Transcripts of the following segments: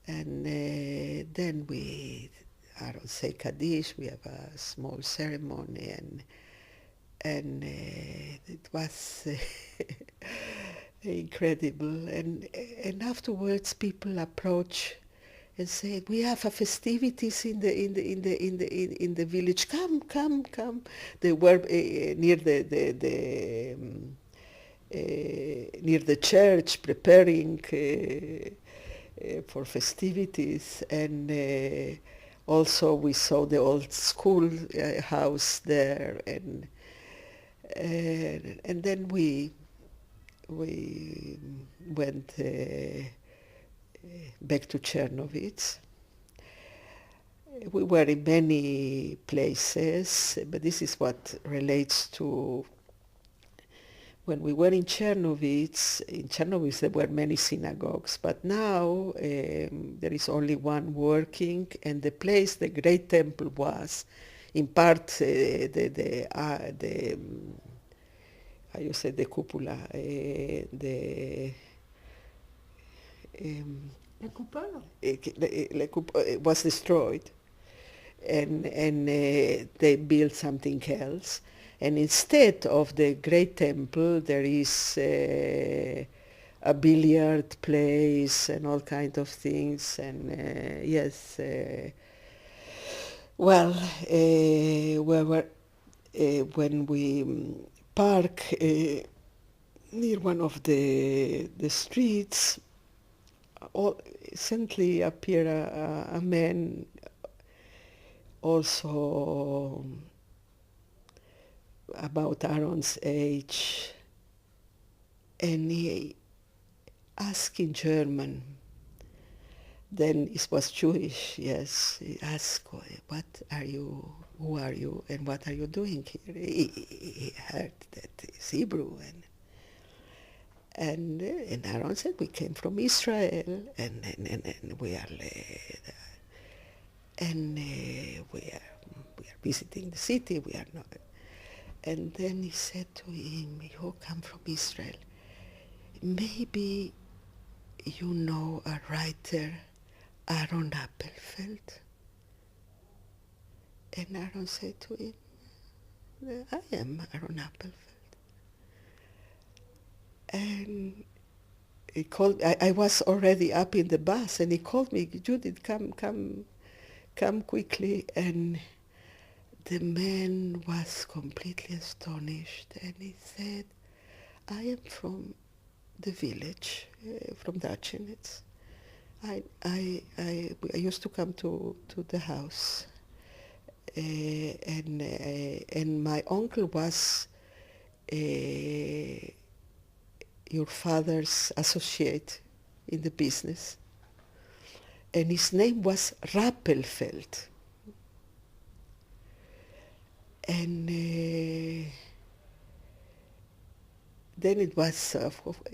And then I don't say Kaddish, we have a small ceremony, and it was incredible. And afterwards, people approach and say, "We have a festivities in the village. Come, come, come." They were near near the church, preparing for festivities, and also we saw the old school house there, and then we went back to Chernovitz. We were in many places, but this is what relates to when we were in Chernovitz. In Chernovitz there were many synagogues, but now there is only one working, and the place the great temple was, in part how you say, the cupola, La coupole? Was destroyed, and they built something else. And instead of the great temple, there is a billiard place and all kind of things. And yes, well, when we park near one of the streets, suddenly appear a man also about Aaron's age, and he asked in German. Then it was Jewish, yes. He asked, "What are you? Who are you? And what are you doing here?" He heard that it's Hebrew, and Aaron said, "We came from Israel, and we are we are visiting the city. We are not." And then he said to him, "You come from Israel. Maybe you know a writer, Aaron Appelfeld?" And Aaron said to him, "I am Aaron Appelfeld." And he called. I was already up in the bus, and he called me, "Judith, come quickly." And the man was completely astonished, and he said, "I am from the village, from Dachenitz. I used to come to the house, and my uncle was your father's associate in the business, and his name was Rappelfeld." And then it was,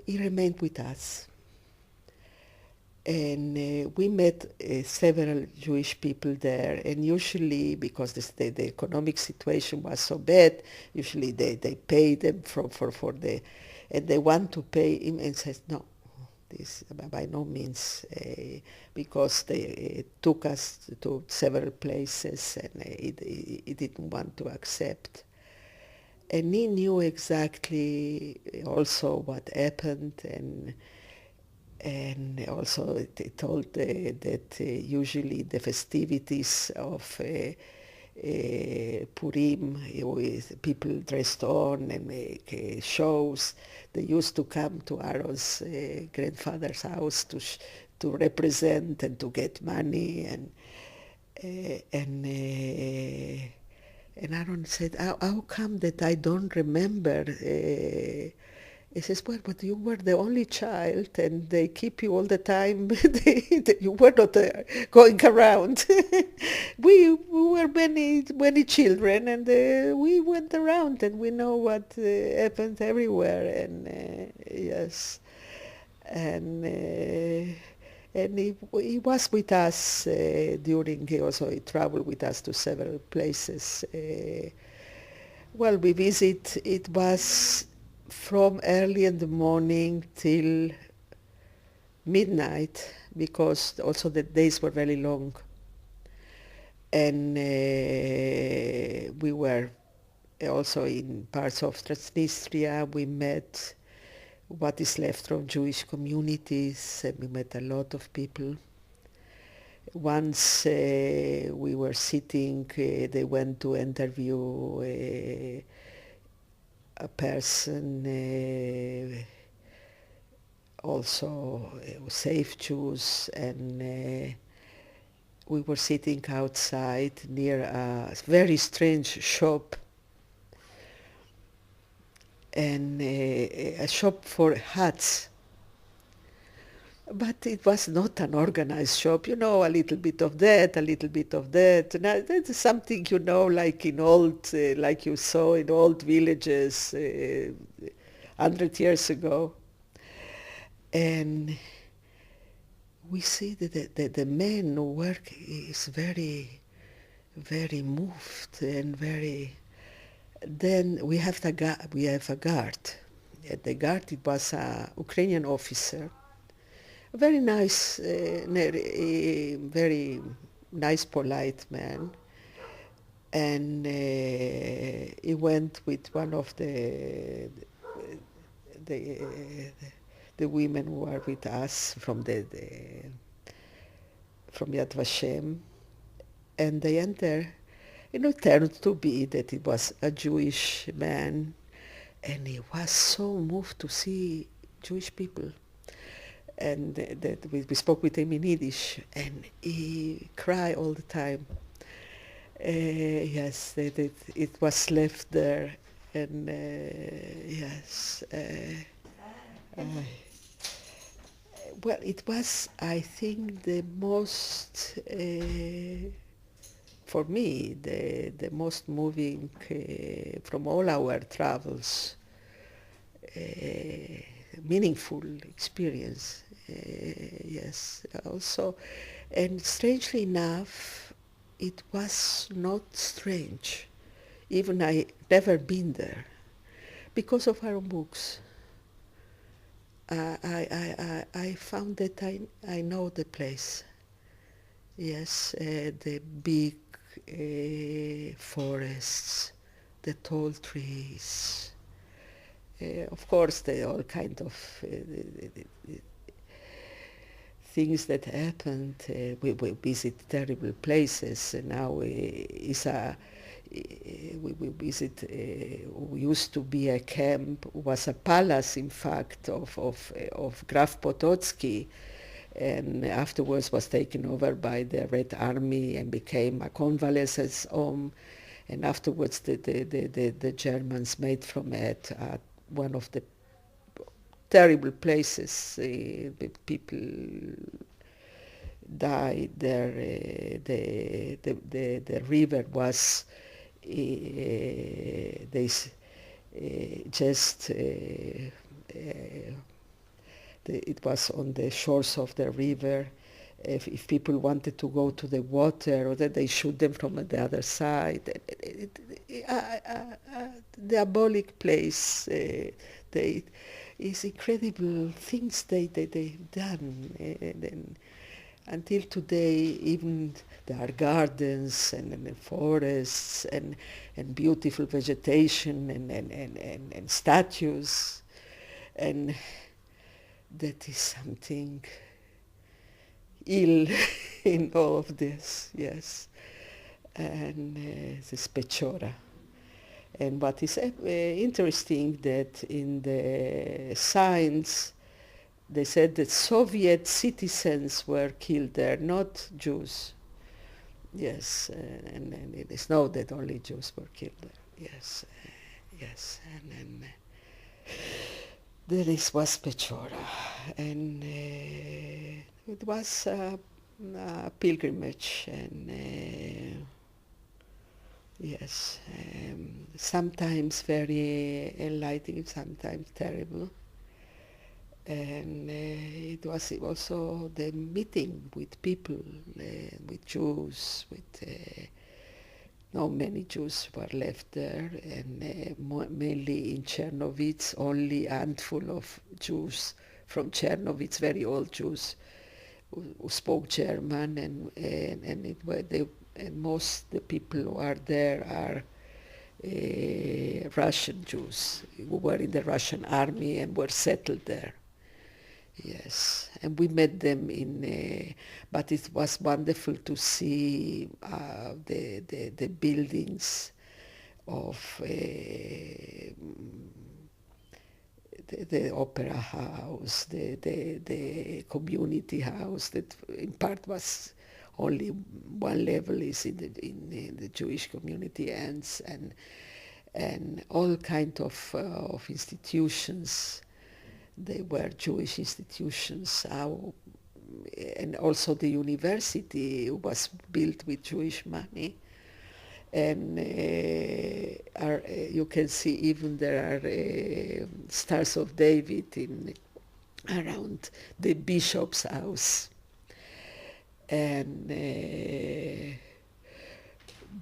he remained with us. And we met several Jewish people there, and usually, because the economic situation was so bad, usually they pay them for the, and they want to pay him, and says, "No, this by no means," because they took us to several places, and he didn't want to accept. And he knew exactly also what happened, and also they told that usually the festivities of Purim, with people dressed on and make shows. They used to come to Aaron's grandfather's house to represent and to get money, and Aaron said, how come that I don't remember?" He says, "Well, but you were the only child, and they keep you all the time. You were not going around." We were many children, and we went around, and we know what happened everywhere. And yes, and he was with us during. He traveled with us to several places. Well, we visit. It was from early in the morning till midnight, because also the days were very long. And we were also in parts of Transnistria. We met what is left from Jewish communities, and we met a lot of people. Once we were sitting, they went to interview a person also safe Jews, and we were sitting outside near a very strange shop, and a shop for hats. But it was not an organized shop, you know, a little bit of that, a little bit of that. Now, that's something, you know, like in old, like you saw in old villages 100 years ago. And we see that the man who work is very, very moved and very. Then we have a guard. At the guard, it was a Ukrainian officer, a very nice, very nice, polite man. And he went with one of the women who are with us from from Yad Vashem, and they enter. It turned to be that it was a Jewish man, and he was so moved to see Jewish people. And that we spoke with him in Yiddish, and he cried all the time. Yes, that it was left there, and yes. Well, it was, I think, the most, for me, the most moving from all our travels, meaningful experience. Yes, also. And strangely enough, it was not strange. Even I never been there, because of our books. I found that I know the place. Yes, the big forests, the tall trees. Of course, there are all kind of things that happened. We visit terrible places. Now we visit. We used to be a camp. Was a palace, in fact, of Graf Potocki, and afterwards was taken over by the Red Army and became a convalescence home. And afterwards, the Germans made from it one of the terrible places. People died there. The river was it was on the shores of the river. If people wanted to go to the water, or that they shoot them from the other side. Diabolic place. It's incredible things they've done. And until today, even there are gardens and forests and beautiful vegetation and statues. And that is something ill in all of this, yes. And this Pechora. And what is interesting that in the signs they said that Soviet citizens were killed there, not Jews. Yes, and it is known that only Jews were killed there. Yes, yes, and there was Pechora, and it was a pilgrimage, and yes, sometimes very enlightening, sometimes terrible. And it was also the meeting with people, with Jews, with not many Jews were left there, and mainly in Chernovitz, only a handful of Jews from Chernovitz, very old Jews, who spoke German, and it were they, and most the people who are there are Russian Jews who were in the Russian army and were settled there. Yes, and we met them but it was wonderful to see the buildings of the opera house, the community house that in part was only one level is in the Jewish community ends, and all kind of institutions. They were Jewish institutions, and also the university was built with Jewish money. And you can see even there are Stars of David around the bishop's house. And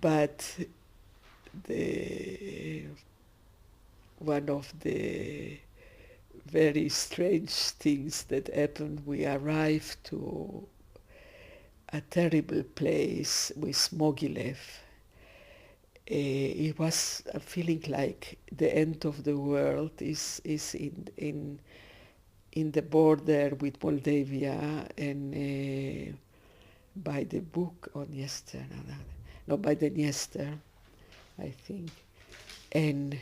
but one of the very strange things that happened, we arrived to a terrible place with Mogilev. It was a feeling like the end of the world is in the border with Moldavia, and by the book on Dniester, no, by the Dniester, I think, and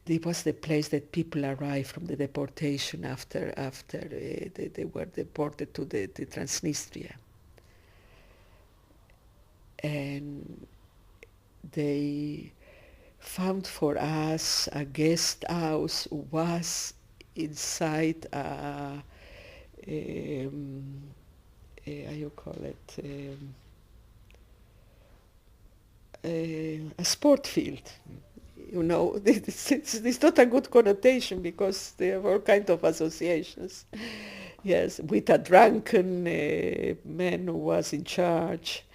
it was the place that people arrived from the deportation after they were deported to the Transnistria. And they found for us a guest house who was inside how you call it, a sport field. You know, it's not a good connotation because there are all kinds of associations. Yes, with a drunken man who was in charge,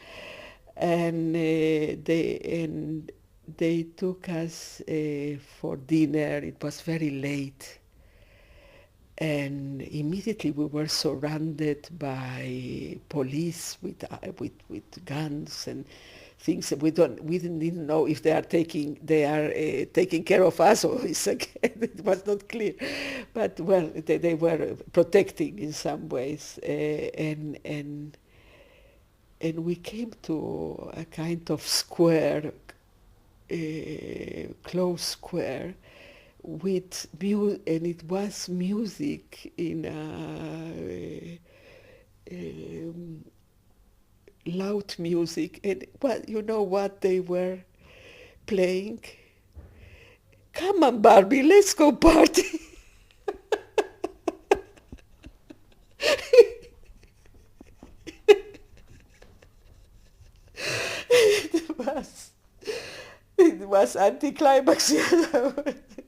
and they took us for dinner. It was very late, and immediately we were surrounded by police with guns and things. We didn't know if they are taking care of us or it was not clear, but well, they were protecting in some ways, and we came to a kind of square, closed square, with and it was music in loud music, and you know what they were playing? Come on, Barbie, let's go party. It was anticlimax.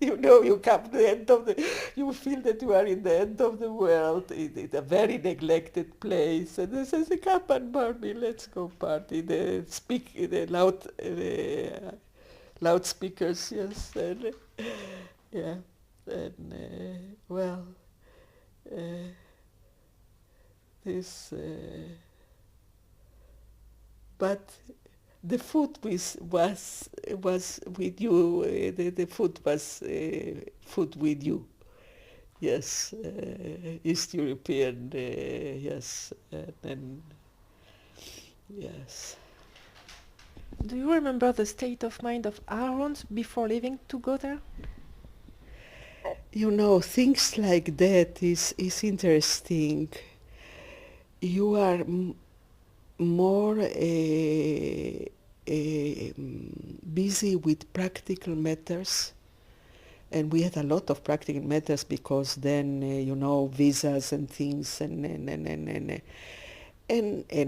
You know, you come to the end of you feel that you are in the end of the world, in a very neglected place, and they say, come on, Barbie, let's go party. The loudspeakers, yes, and yeah, and well, this, but the food was with you. The food was food with you. Yes, East European. Yes, and yes. Do you remember the state of mind of Aaron before leaving to go there? You know, things like that is interesting. You are more busy with practical matters, and we had a lot of practical matters because then you know, visas and things, and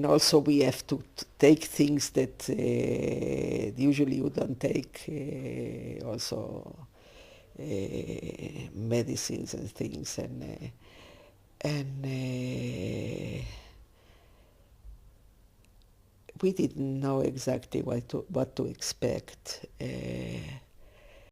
also we have to take things that usually you don't take, also medicines and things, and we didn't know exactly what to expect.